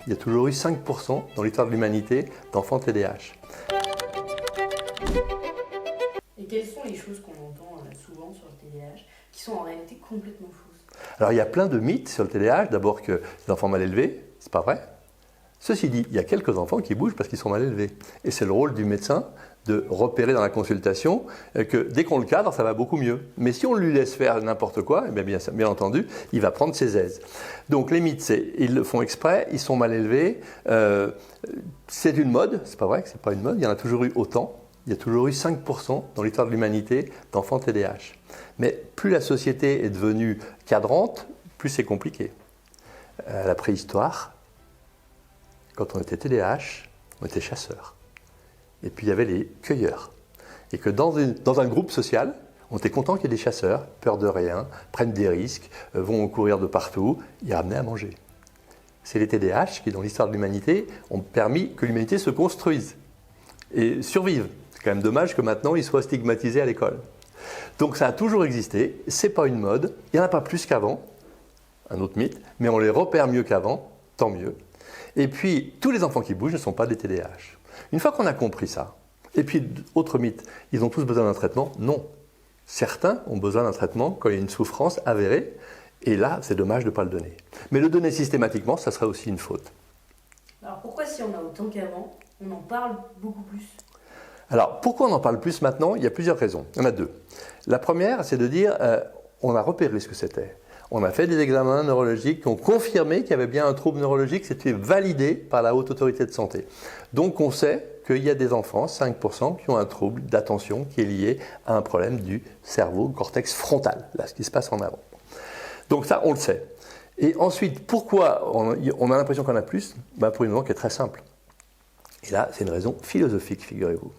Il y a toujours eu 5% dans l'histoire de l'humanité d'enfants TDAH. Et quelles sont les choses qu'on entend souvent sur le TDAH qui sont en réalité complètement fausses? Alors il y a plein de mythes sur le TDAH. D'abord que les enfants mal élevés, c'est pas vrai. Ceci dit, il y a quelques enfants qui bougent parce qu'ils sont mal élevés. Et c'est le rôle du médecin de repérer dans la consultation que dès qu'on le cadre, ça va beaucoup mieux. Mais si on lui laisse faire n'importe quoi, eh bien entendu, il va prendre ses aises. Donc les mythes, c'est ils le font exprès, ils sont mal élevés, c'est une mode, c'est pas vrai que c'est pas une mode, il y en a toujours eu autant. Il y a toujours eu 5% dans l'histoire de l'humanité d'enfants TDAH. Mais plus la société est devenue cadrante, plus c'est compliqué. À la préhistoire, quand on était TDAH, on était chasseurs. Et puis il y avait les cueilleurs. Et que dans un groupe social, on était content qu'il y ait des chasseurs, peur de rien, prennent des risques, vont courir de partout, ils ramenaient à manger. C'est les TDAH qui, dans l'histoire de l'humanité, ont permis que l'humanité se construise et survive. C'est quand même dommage que maintenant ils soient stigmatisés à l'école. Donc ça a toujours existé, c'est pas une mode, il n'y en a pas plus qu'avant, un autre mythe, mais on les repère mieux qu'avant, tant mieux. Et puis, tous les enfants qui bougent ne sont pas des TDAH. Une fois qu'on a compris ça, et puis, autre mythe, ils ont tous besoin d'un traitement? Non. Certains ont besoin d'un traitement quand il y a une souffrance avérée, et là, c'est dommage de ne pas le donner. Mais le donner systématiquement, ça serait aussi une faute. Alors pourquoi, si on a autant qu'avant, on en parle beaucoup plus? Alors, pourquoi on en parle plus maintenant? Il y a plusieurs raisons. Il y en a deux. La première, c'est de dire, on a repéré ce que c'était. On a fait des examens neurologiques qui ont confirmé qu'il y avait bien un trouble neurologique, c'était validé par la Haute Autorité de Santé. Donc on sait qu'il y a des enfants, 5%, qui ont un trouble d'attention qui est lié à un problème du cerveau, cortex frontal, là, ce qui se passe en avant. Donc ça, on le sait. Et ensuite, pourquoi on a l'impression qu'on a plus? Pour une raison qui est très simple. Et là, c'est une raison philosophique, figurez-vous.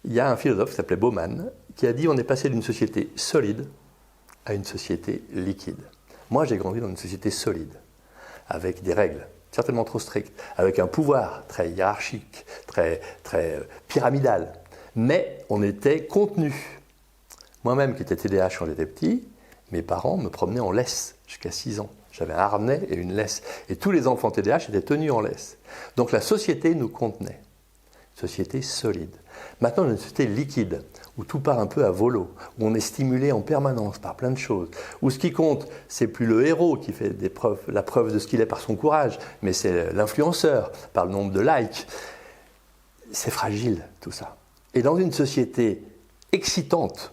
Il y a un philosophe qui s'appelait Bauman, qui a dit on est passé d'une société solide à une société liquide. Moi, j'ai grandi dans une société solide, avec des règles certainement trop strictes, avec un pouvoir très hiérarchique, très pyramidal. Mais on était contenu. Moi-même, qui étais TDAH quand j'étais petit, mes parents me promenaient en laisse jusqu'à 6 ans. J'avais un harnais et une laisse. Et tous les enfants TDAH étaient tenus en laisse. Donc la société nous contenait. Société solide. Maintenant, on est une société liquide, où tout part un peu à volo, où on est stimulé en permanence par plein de choses, où ce qui compte, c'est plus le héros qui fait la preuve de ce qu'il est par son courage, mais c'est l'influenceur, par le nombre de likes. C'est fragile, tout ça. Et dans une société excitante,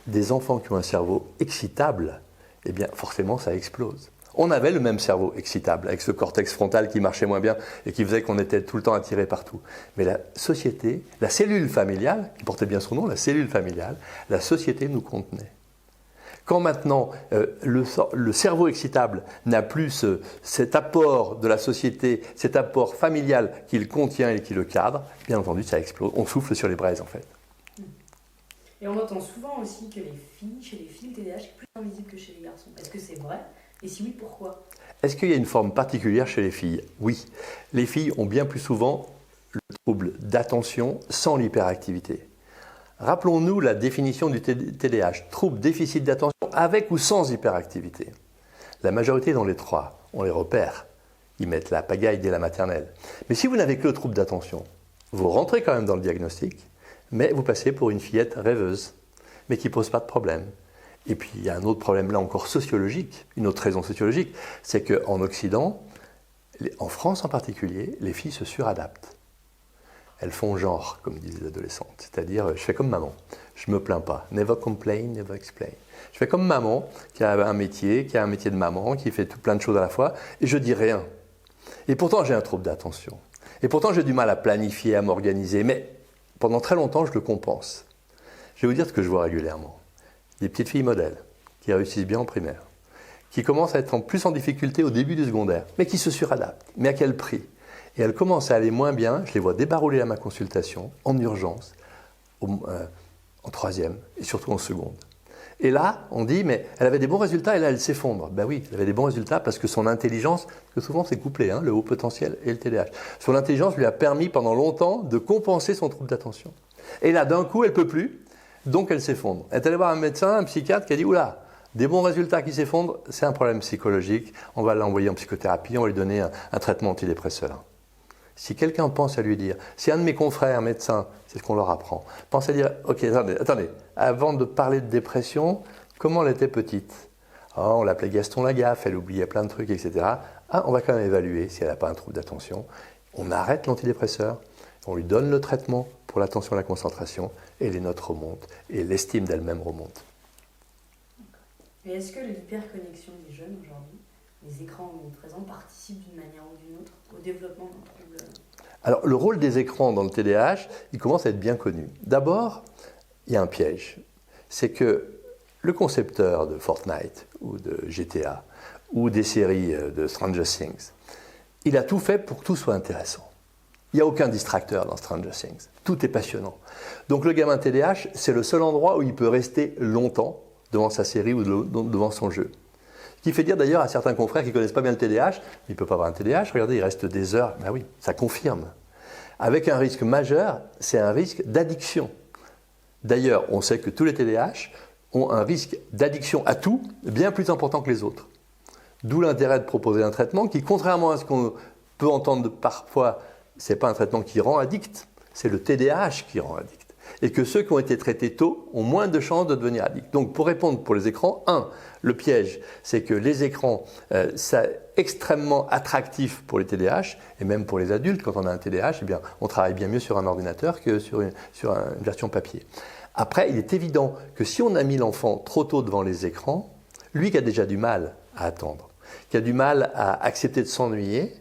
des enfants qui ont un cerveau excitable, eh bien, forcément, ça explose. On avait le même cerveau excitable, avec ce cortex frontal qui marchait moins bien et qui faisait qu'on était tout le temps attiré partout. Mais la société, la cellule familiale, qui portait bien son nom, la cellule familiale, la société nous contenait. Quand maintenant le cerveau excitable n'a plus cet apport de la société, cet apport familial qu'il contient et qui le cadre, bien entendu, ça explose. On souffle sur les braises, en fait. Et on entend souvent aussi que chez les filles, le TDAH est plus invisible que chez les garçons. Est-ce que c'est vrai? Et si oui, pourquoi? Est-ce qu'il y a une forme particulière chez les filles? Oui. Les filles ont bien plus souvent le trouble d'attention sans l'hyperactivité. Rappelons-nous la définition du TDAH. Trouble déficit d'attention avec ou sans hyperactivité. La majorité dans les trois, on les repère. Ils mettent la pagaille dès la maternelle. Mais si vous n'avez que le trouble d'attention, vous rentrez quand même dans le diagnostic, mais vous passez pour une fillette rêveuse, mais qui ne pose pas de problème. Et puis, il y a un autre problème là encore sociologique, une autre raison sociologique, c'est qu'en Occident, en France en particulier, les filles se suradaptent. Elles font genre, comme disent les adolescentes, c'est-à-dire je fais comme maman, je ne me plains pas, never complain, never explain. Je fais comme maman, qui a un métier de maman, qui fait tout plein de choses à la fois, et je dis rien. Et pourtant, j'ai un trouble d'attention. Et pourtant, j'ai du mal à planifier, à m'organiser, mais pendant très longtemps, je le compense. Je vais vous dire ce que je vois régulièrement. Des petites filles modèles qui réussissent bien en primaire, qui commencent à être plus en difficulté au début du secondaire, mais qui se suradaptent. Mais à quel prix? Et elles commencent à aller moins bien, je les vois débarrouler à ma consultation, en urgence, en troisième et surtout en seconde. Et là, on dit, mais elle avait des bons résultats et là, elle s'effondre. Ben oui, elle avait des bons résultats parce que son intelligence, parce que souvent c'est couplé, le haut potentiel et le TDAH, son intelligence lui a permis pendant longtemps de compenser son trouble d'attention. Et là, d'un coup, elle ne peut plus. Donc elle s'effondre. Elle est allée voir un médecin, un psychiatre qui a dit « Oula, Des bons résultats qui s'effondrent, c'est un problème psychologique. On va l'envoyer en psychothérapie, on va lui donner un traitement antidépresseur. Si quelqu'un pense à lui dire, si un de mes confrères médecins, c'est ce qu'on leur apprend, pense à dire, ok, attendez, avant de parler de dépression, comment elle était petite? Oh, on l'appelait Gaston Lagaffe, elle oubliait plein de trucs, etc. Ah, on va quand même évaluer si elle n'a pas un trouble d'attention. On arrête l'antidépresseur, on lui donne le traitement pour l'attention et la concentration, et les notes remontent, et l'estime d'elle-même remonte. Et est-ce que l'hyperconnexion des jeunes aujourd'hui, les écrans omniprésents, participent d'une manière ou d'une autre au développement d'un trouble? Alors, le rôle des écrans dans le TDAH, il commence à être bien connu. D'abord, il y a un piège. C'est que le concepteur de Fortnite, ou de GTA, ou des séries de Stranger Things, il a tout fait pour que tout soit intéressant. Il n'y a aucun distracteur dans Stranger Things. Tout est passionnant. Donc le gamin TDAH, c'est le seul endroit où il peut rester longtemps devant sa série ou devant son jeu. Ce qui fait dire d'ailleurs à certains confrères qui ne connaissent pas bien le TDAH, il ne peut pas avoir un TDAH, regardez, il reste des heures. Ben oui, ça confirme. Avec un risque majeur, c'est un risque d'addiction. D'ailleurs, on sait que tous les TDAH ont un risque d'addiction à tout bien plus important que les autres. D'où l'intérêt de proposer un traitement qui, contrairement à ce qu'on peut entendre parfois, ce n'est pas un traitement qui rend addict, c'est le TDAH qui rend addict. Et que ceux qui ont été traités tôt ont moins de chances de devenir addicts. Donc pour répondre pour les écrans, le piège, c'est que les écrans, c'est extrêmement attractif pour les TDAH, et même pour les adultes, quand on a un TDAH, eh bien, on travaille bien mieux sur un ordinateur que sur une version papier. Après, il est évident que si on a mis l'enfant trop tôt devant les écrans, lui qui a déjà du mal à attendre, qui a du mal à accepter de s'ennuyer,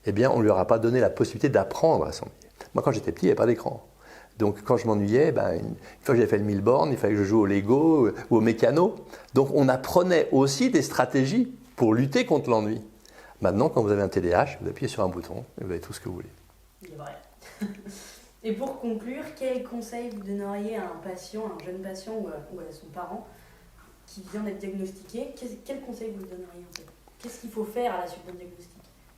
eh bien, on ne lui aura pas donné la possibilité d'apprendre à s'ennuyer. Moi, quand j'étais petit, il n'y avait pas d'écran. Donc, quand je m'ennuyais, une fois que j'avais fait le 1000 bornes, il fallait que je joue au Lego ou au mécano. Donc, on apprenait aussi des stratégies pour lutter contre l'ennui. Maintenant, quand vous avez un TDAH, vous appuyez sur un bouton et vous avez tout ce que vous voulez. Il est vrai. Et pour conclure, quel conseil vous donneriez à un patient, à un jeune patient ou à son parent qui vient d'être diagnostiqué? Quel conseil vous donneriez en fait? Qu'est-ce qu'il faut faire à la suite d'un diagnostic?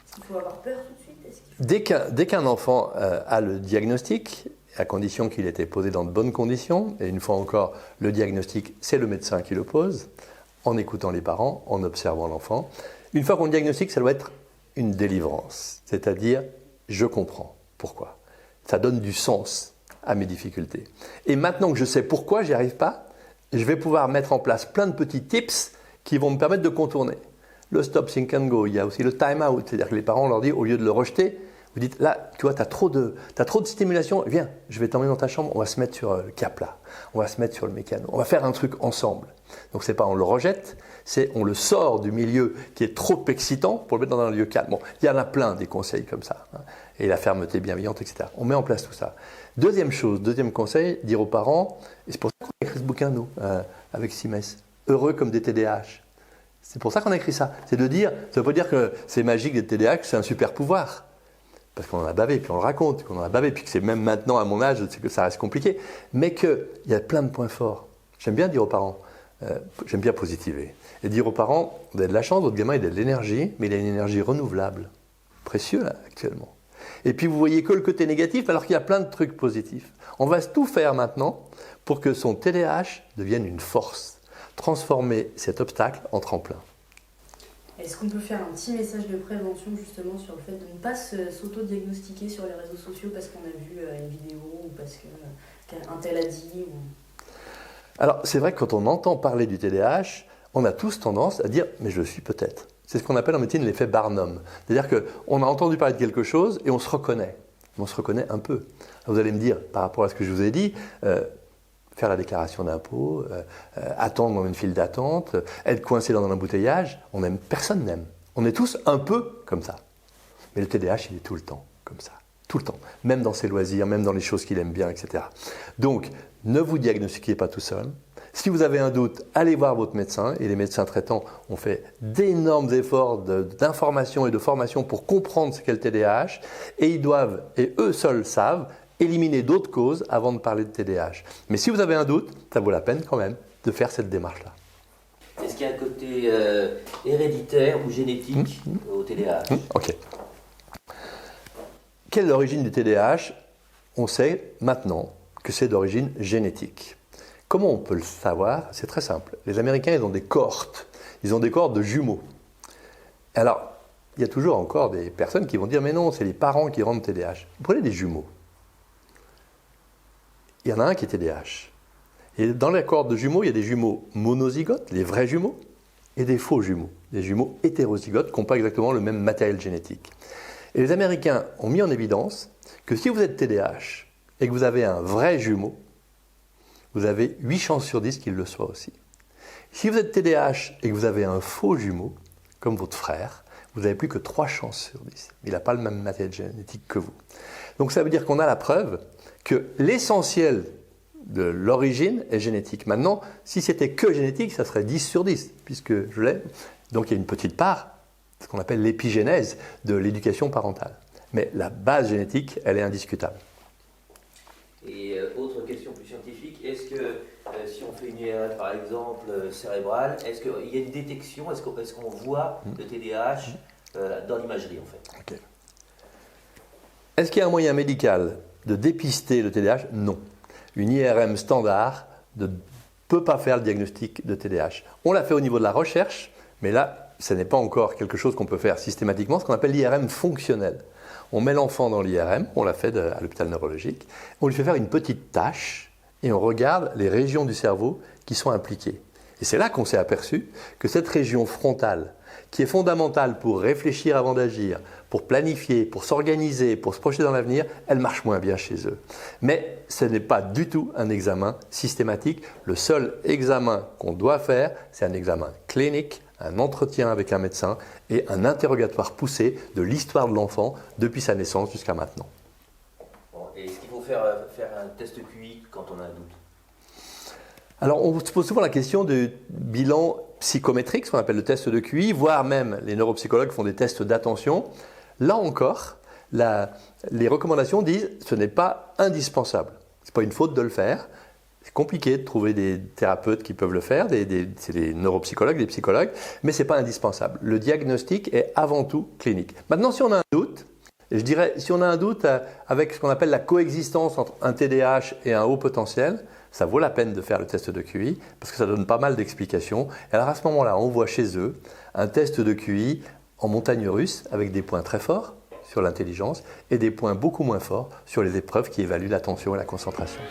Est-ce qu'il faut avoir peur tout de suite? Dès qu'un enfant a le diagnostic, à condition qu'il ait été posé dans de bonnes conditions, et une fois encore, le diagnostic, c'est le médecin qui le pose, en écoutant les parents, en observant l'enfant. Une fois qu'on le diagnostique, ça doit être une délivrance, c'est-à-dire, je comprends pourquoi. Ça donne du sens à mes difficultés. Et maintenant que je sais pourquoi j'y arrive pas, je vais pouvoir mettre en place plein de petits tips qui vont me permettre de contourner. Le stop, think and go, il y a aussi le time out, c'est-à-dire que les parents leur disent, au lieu de le rejeter, vous dites, là, tu vois, tu as trop de stimulation, viens, je vais t'emmener dans ta chambre, on va se mettre sur le cap là, on va se mettre sur le mécano, on va faire un truc ensemble. Donc c'est pas on le rejette, c'est on le sort du milieu qui est trop excitant pour le mettre dans un lieu calme. Bon, il y en a plein des conseils comme ça, hein, et la fermeté bienveillante, etc. On met en place tout ça. Deuxième conseil, dire aux parents, et c'est pour ça qu'on a écrit ce bouquin, nous, avec Simès, heureux comme des TDAH. C'est pour ça qu'on a écrit ça. C'est de dire, ça ne veut pas dire que c'est magique d'être TDAH, que c'est un super pouvoir. Parce qu'on en a bavé, puis on le raconte, qu'on en a bavé, puis que c'est même maintenant à mon âge, c'est que ça reste compliqué. Mais qu'il y a plein de points forts. J'aime bien dire aux parents, j'aime bien positiver. Et dire aux parents, vous avez de la chance, votre gamin il a de l'énergie, mais il a une énergie renouvelable. Précieux là, actuellement. Et puis vous voyez que le côté négatif, alors qu'il y a plein de trucs positifs. On va tout faire maintenant pour que son TDAH devienne une force. Transformer cet obstacle en tremplin. Est-ce qu'on peut faire un petit message de prévention justement sur le fait de ne pas s'auto-diagnostiquer sur les réseaux sociaux parce qu'on a vu une vidéo ou parce qu'un tel a dit Alors c'est vrai que quand on entend parler du TDAH, on a tous tendance à dire « mais je le suis peut-être ». C'est ce qu'on appelle en médecine l'effet Barnum. C'est-à-dire qu'on a entendu parler de quelque chose et on se reconnaît. On se reconnaît un peu. Vous allez me dire, par rapport à ce que je vous ai dit, faire la déclaration d'impôt, attendre dans une file d'attente, être coincé dans un embouteillage, personne n'aime. On est tous un peu comme ça. Mais le TDAH, il est tout le temps comme ça. Tout le temps. Même dans ses loisirs, même dans les choses qu'il aime bien, etc. Donc, ne vous diagnostiquez pas tout seul. Si vous avez un doute, allez voir votre médecin. Et les médecins traitants ont fait d'énormes efforts d'information et de formation pour comprendre ce qu'est le TDAH. Et ils doivent, et eux seuls savent, éliminer d'autres causes avant de parler de TDAH. Mais si vous avez un doute, ça vaut la peine quand même de faire cette démarche-là. Est-ce qu'il y a un côté héréditaire ou génétique au TDAH? Ok. Quelle est l'origine du TDAH? On sait maintenant que c'est d'origine génétique. Comment on peut le savoir? C'est très simple. Les Américains, ils ont des cohortes. Ils ont des cohortes de jumeaux. Alors, il y a toujours encore des personnes qui vont dire « Mais non, c'est les parents qui rendent TDAH ». Vous prenez des jumeaux. Il y en a un qui est TDAH. Et dans la cohorte de jumeaux, il y a des jumeaux monozygotes, les vrais jumeaux, et des faux jumeaux, des jumeaux hétérozygotes qui n'ont pas exactement le même matériel génétique. Et les Américains ont mis en évidence que si vous êtes TDAH et que vous avez un vrai jumeau, vous avez 8 chances sur 10 qu'il le soit aussi. Si vous êtes TDAH et que vous avez un faux jumeau, comme votre frère, vous n'avez plus que 3 chances sur 10. Il n'a pas le même matériel génétique que vous. Donc ça veut dire qu'on a la preuve que l'essentiel de l'origine est génétique. Maintenant, si c'était que génétique, ça serait 10 sur 10, puisque je l'ai. Donc il y a une petite part, ce qu'on appelle l'épigénèse de l'éducation parentale. Mais la base génétique, elle est indiscutable. Et autre question plus scientifique, est-ce que si on fait une IRM par exemple cérébrale, est-ce qu'il y a une détection, est-ce qu'on voit le TDAH dans l'imagerie en fait? Okay. Est-ce qu'il y a un moyen médical de dépister le TDAH? Non. Une IRM standard ne peut pas faire le diagnostic de TDAH. On l'a fait au niveau de la recherche, mais là, ce n'est pas encore quelque chose qu'on peut faire systématiquement, ce qu'on appelle l'IRM fonctionnel. On met l'enfant dans l'IRM, on l'a fait à l'hôpital neurologique, on lui fait faire une petite tâche et on regarde les régions du cerveau qui sont impliquées. Et c'est là qu'on s'est aperçu que cette région frontale, qui est fondamentale pour réfléchir avant d'agir, pour planifier, pour s'organiser, pour se projeter dans l'avenir, elle marche moins bien chez eux. Mais ce n'est pas du tout un examen systématique. Le seul examen qu'on doit faire, c'est un examen clinique, un entretien avec un médecin et un interrogatoire poussé de l'histoire de l'enfant depuis sa naissance jusqu'à maintenant. Bon, et est-ce qu'il faut faire un test QI quand on a un doute? Alors, on se pose souvent la question du bilan psychométrique, ce qu'on appelle le test de QI, voire même les neuropsychologues font des tests d'attention. Là encore, les recommandations disent que ce n'est pas indispensable. Ce n'est pas une faute de le faire. C'est compliqué de trouver des thérapeutes qui peuvent le faire, c'est des neuropsychologues, des psychologues, mais ce n'est pas indispensable. Le diagnostic est avant tout clinique. Maintenant, si on a un doute, et je dirais, si on a un doute avec ce qu'on appelle la coexistence entre un TDAH et un haut potentiel, ça vaut la peine de faire le test de QI parce que ça donne pas mal d'explications. Et alors à ce moment-là, on voit chez eux un test de QI en montagne russe avec des points très forts sur l'intelligence et des points beaucoup moins forts sur les épreuves qui évaluent l'attention et la concentration.